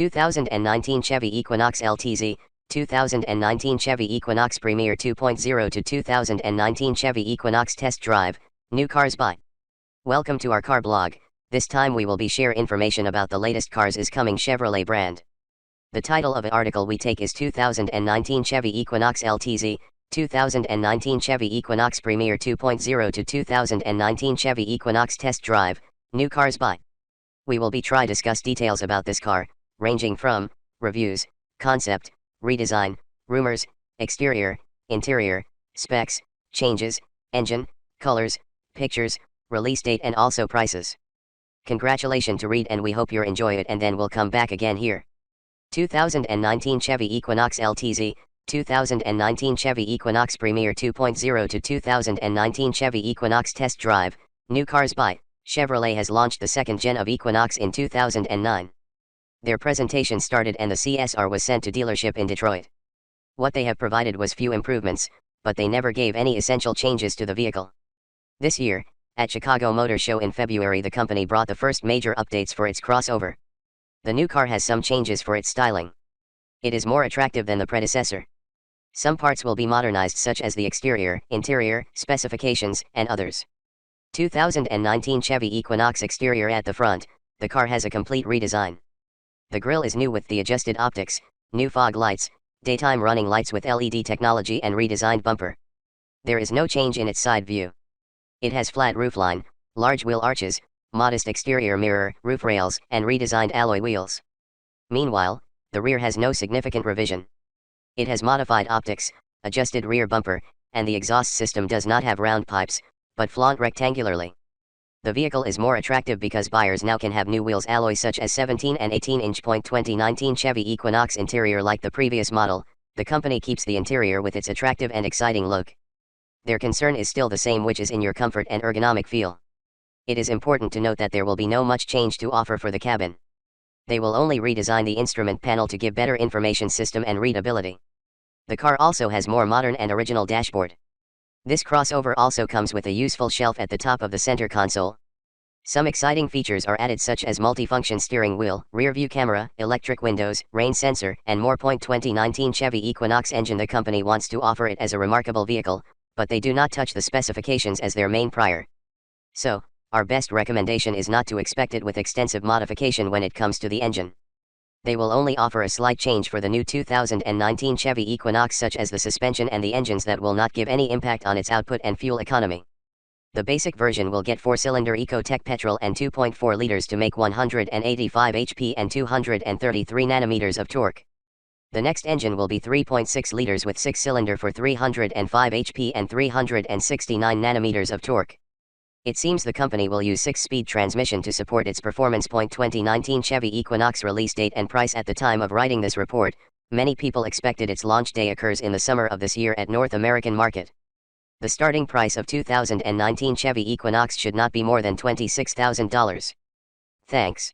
2019 Chevy Equinox LTZ, 2019 Chevy Equinox Premier 2.0 to 2019 Chevy Equinox Test Drive, New Cars By. Welcome to our car blog. This time we will be share information about the latest cars is coming Chevrolet brand. The title of the article we take is 2019 Chevy Equinox LTZ, 2019 Chevy Equinox Premier 2.0 to 2019 Chevy Equinox Test Drive, New Cars By. We will be try discuss details about this car, ranging from reviews, concept, redesign, rumors, exterior, interior, specs, changes, engine, colors, pictures, release date and also prices. Congratulations to read and we hope you enjoy it and then we'll come back again here. 2019 Chevy Equinox LTZ, 2019 Chevy Equinox Premier 2.0 to 2019 Chevy Equinox Test Drive, New Cars By. Chevrolet has launched the second gen of Equinox in 2009. Their presentation started and the CSR was sent to dealership in Detroit. What they have provided was few improvements, but they never gave any essential changes to the vehicle. This year, at Chicago Motor Show in February, the company brought the first major updates for its crossover. The new car has some changes for its styling. It is more attractive than the predecessor. Some parts will be modernized such as the exterior, interior, specifications, and others. 2019 Chevy Equinox exterior at the front, the car has a complete redesign. The grille is new with the adjusted optics, new fog lights, daytime running lights with LED technology and redesigned bumper. There is no change in its side view. It has flat roofline, large wheel arches, modest exterior mirror, roof rails, and redesigned alloy wheels. Meanwhile, the rear has no significant revision. It has modified optics, adjusted rear bumper, and the exhaust system does not have round pipes, but flaunt rectangularly. The vehicle is more attractive because buyers now can have new wheels alloys such as 17 and 18-inch. 2019 Chevy Equinox interior. Like the previous model, the company keeps the interior with its attractive and exciting look. Their concern is still the same, which is in your comfort and ergonomic feel. It is important to note that there will be no much change to offer for the cabin. They will only redesign the instrument panel to give better information system and readability. The car also has more modern and original dashboard. This crossover also comes with a useful shelf at the top of the center console. Some exciting features are added such as multifunction steering wheel, rear view camera, electric windows, rain sensor, and more. 2019 Chevy Equinox engine. The company wants to offer it as a remarkable vehicle, but they do not touch the specifications as their main prior. So, our best recommendation is not to expect it with extensive modification when it comes to the engine. They will only offer a slight change for the new 2019 Chevy Equinox such as the suspension and the engines that will not give any impact on its output and fuel economy. The basic version will get 4-cylinder Ecotec petrol and 2.4 liters to make 185 HP and 233 Nm of torque. The next engine will be 3.6 liters with 6-cylinder for 305 HP and 369 Nm of torque. It seems the company will use 6-speed transmission to support its performance. 2019 Chevy Equinox release date and price. At the time of writing this report, many people expected its launch day occurs in the summer of this year at North American market. The starting price of 2019 Chevy Equinox should not be more than $26,000. Thanks.